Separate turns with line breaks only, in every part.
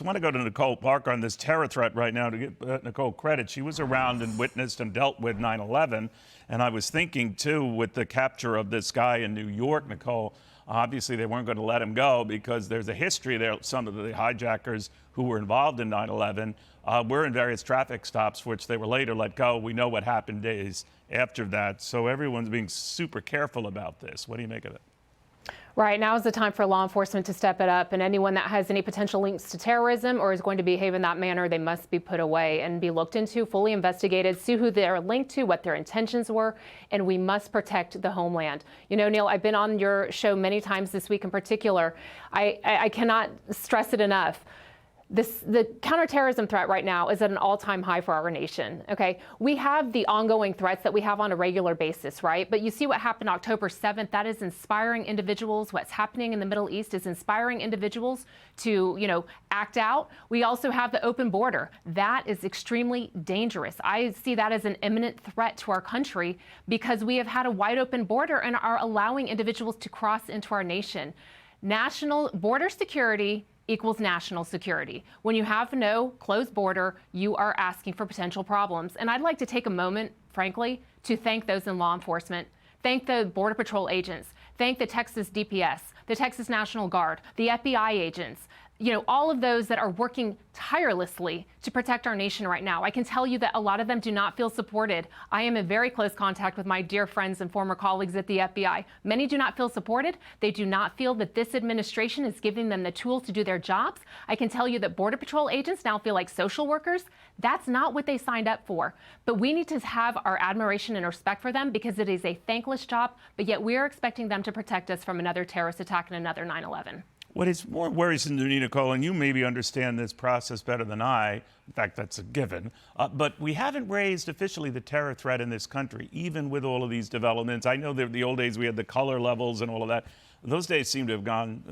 I want to go to Nicole Parker on this terror threat right now to give Nicole credit. She was around and witnessed and dealt with 9/11. And I was thinking, too, with the capture of this guy in New York, Nicole, obviously they weren't going to let him go because there's a history there. Some of the hijackers who were involved in 9/11 were in various traffic stops, which they were later let go. We know what happened days after that. So everyone's being super careful about this. What do you make of it?
Right, now is the time for law enforcement to step it up, and anyone that has any potential links to terrorism or is going to behave in that manner, they must be put away and be looked into, fully investigated, see who they're linked to, what their intentions were, and we must protect the homeland. You know, Neil, I've been on your show many times this week in particular. I cannot stress it enough. The counterterrorism threat right now is at an all-time high for our nation, okay? We have the ongoing threats that we have on a regular basis, right? But you see what happened October 7th. That is inspiring individuals. What's happening in the Middle East is inspiring individuals to, act out. We also have the open border. That is extremely dangerous. I see that as an imminent threat to our country because we have had a wide open border and are allowing individuals to cross into our nation. National border security equals national security. When you have no closed border, you are asking for potential problems. And I'd like to take a moment, frankly, to thank those in law enforcement, thank the Border Patrol agents, thank the Texas DPS, the Texas National Guard, the FBI agents, all of those that are working tirelessly to protect our nation right now. I can tell you that a lot of them do not feel supported. I am in very close contact with my dear friends and former colleagues at the FBI. Many do not feel supported. They do not feel that this administration is giving them the tools to do their jobs. I can tell you that Border Patrol agents now feel like social workers. That's not what they signed up for. But we need to have our admiration and respect for them because it is a thankless job, but yet we are expecting them to protect us from another terrorist attack and another 9/11.
What is more worrisome to me, Nicole, and you maybe understand this process better than I, in fact, that's a given, but we haven't raised officially the terror threat in this country, even with all of these developments. I know that the old days we had the color levels and all of that. Those days seem to have gone,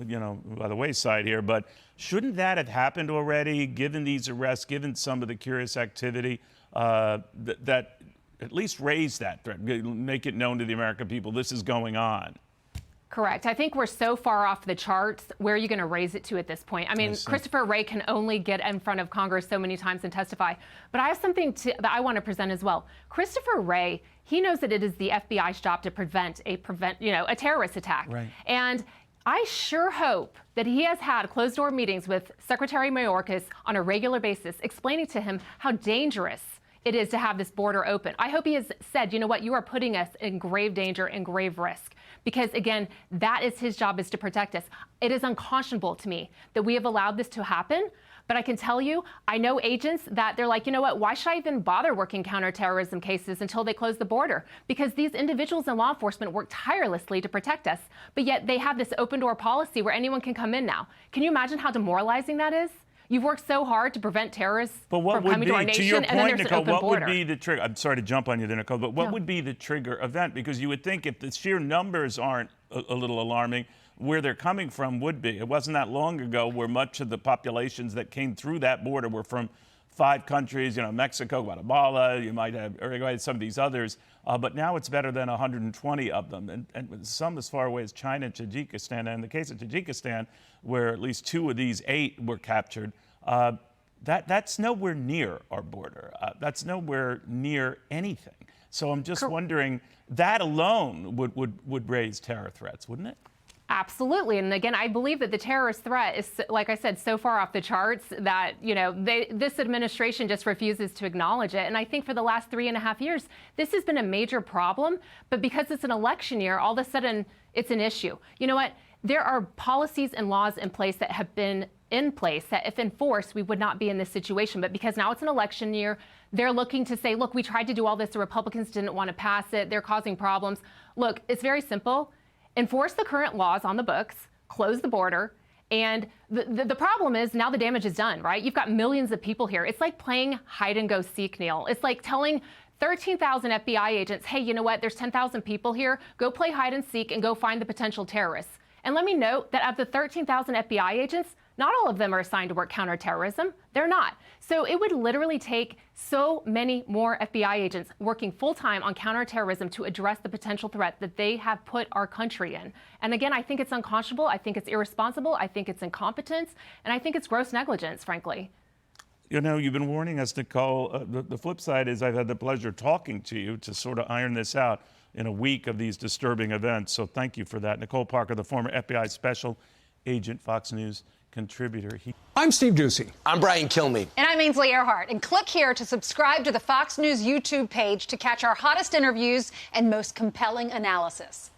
by the wayside here, but shouldn't that have happened already, given these arrests, given some of the curious activity, that at least raise that threat, make it known to the American people this is going on?
Correct. I think we're so far off the charts. Where are you going to raise it to at this point? I mean, Christopher Wray can only get in front of Congress so many times and testify. But I have something that I want to present as well. Christopher Wray, he knows that it is the FBI's job to prevent a terrorist attack.
Right.
And I sure hope that he has had closed-door meetings with Secretary Mayorkas on a regular basis, explaining to him how dangerous it is to have this border open. I hope he has said, you know what, you are putting us in grave danger and grave risk. Because again, that is his job, is to protect us. It is unconscionable to me that we have allowed this to happen. But I can tell you, I know agents that they're like, you know what, why should I even bother working counterterrorism cases until they close the border? Because these individuals in law enforcement work tirelessly to protect us, but yet they have this open door policy where anyone can come in now. Can you imagine how demoralizing that is? You've worked so hard to prevent terrorists from coming to our nation, and then there's an open border.
What would be the trigger? I'm sorry to jump on you there, Nicole, but what would be the trigger event? Because you would think if the sheer numbers aren't a little alarming, where they're coming from would be. It wasn't that long ago where much of the populations that came through that border were from 5 countries, Mexico, Guatemala, you might have Uruguay, some of these others, but now it's better than 120 of them, and some as far away as China and Tajikistan. And in the case of Tajikistan, where at least 2 of these 8 were captured, that's nowhere near our border. That's nowhere near anything. So I'm just wondering, that alone would raise terror threats, wouldn't it?
Absolutely. And again, I believe that the terrorist threat is, like I said, so far off the charts that, this administration just refuses to acknowledge it. And I think for the last 3.5 years, this has been a major problem. But because it's an election year, all of a sudden it's an issue. You know what? There are policies and laws in place that have been in place that if enforced, we would not be in this situation. But because now it's an election year, they're looking to say, look, we tried to do all this. The Republicans didn't want to pass it. They're causing problems. Look, it's very simple. Enforce the current laws on the books, close the border, and the problem is now the damage is done, right? You've got millions of people here. It's like playing hide and go seek, Neil. It's like telling 13,000 FBI agents, hey, you know what? There's 10,000 people here. Go play hide and seek and go find the potential terrorists. And let me note that of the 13,000 FBI agents, Not all of them are assigned to work counterterrorism. They're not. So it would literally take so many more FBI agents working full-time on counterterrorism to address the potential threat that they have put our country in. And again, I think it's unconscionable. I think it's irresponsible. I think it's incompetence. And I think it's gross negligence, frankly.
You know, you've been warning us, Nicole. The flip side is I've had the pleasure talking to you to sort of iron this out in a week of these disturbing events. So thank you for that. Nicole Parker, the former FBI special agent, Fox News contributor.
I'm Steve Doocy.
I'm Brian Kilmeade.
And I'm Ainsley Earhart. And click here to subscribe to the Fox News YouTube page to catch our hottest interviews and most compelling analysis.